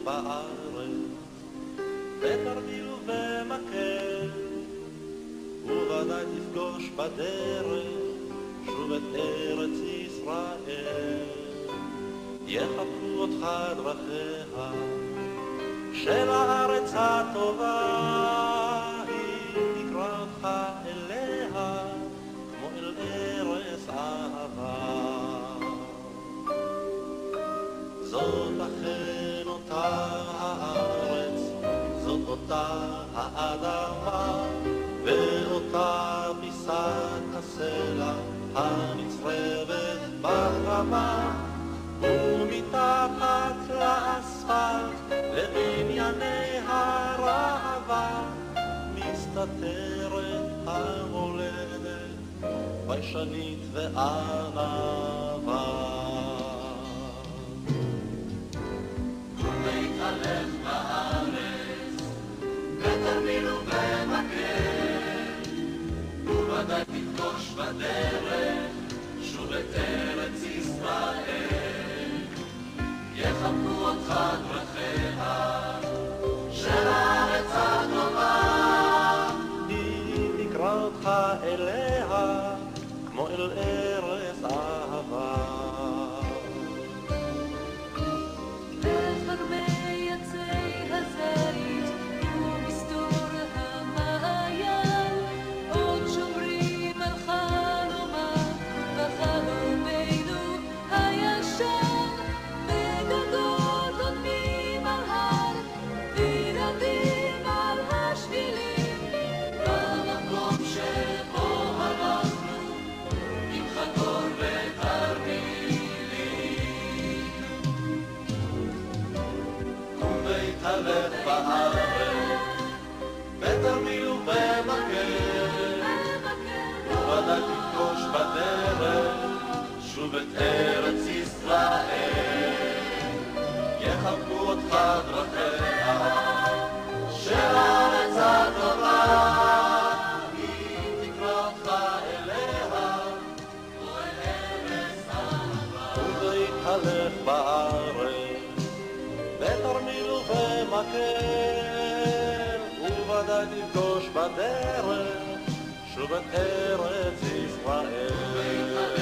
בארץ, בתרגיל ובמקל, וודאי תפגוש בדרך שוב את ארץ ישראל. יחבקו אותך דרכיה של הארץ הטובה, היא תקרא אותך אליה כמו אל ארץ אהבה. זאת אכן אותה הארץ, זאת אותה האדמה, ואותה פיסת הסלע הנצרבת בחמה, ומתחת לאספלט לבנייני הרעבה מסתתרת המולדת ביישנית וענווה. להתהלך בארץ בתרמיל ובמקל, וודאי תפגוש בדרך שוב את ארץ ישראל. יחבקו אותך דרכיה של הארץ הטובה, היא תקרא אותך אליה כמו אל ארץ אהבה. בחרמי עצי הזית ומסתור המעיין עוד שומרים על חלומה וחלומנו הישן, בגגות עודמים על הר ורבים על השבילים, במקום שבו הלכנו עם חגור ותרמילים. להתהלך בארץ בתרמיל ובמקל, וודאי תפגוש בדרך שוב את ארץ ישראל. יחבקו אותך דרכיה של הארץ הטובה, היא תקרא אותך אליה כמו אל ארץ אהבה. ולהתהלך בארץ בתרמיל ובמקל, וודאי תפגוש בדרך שוב את ארץ ישראל.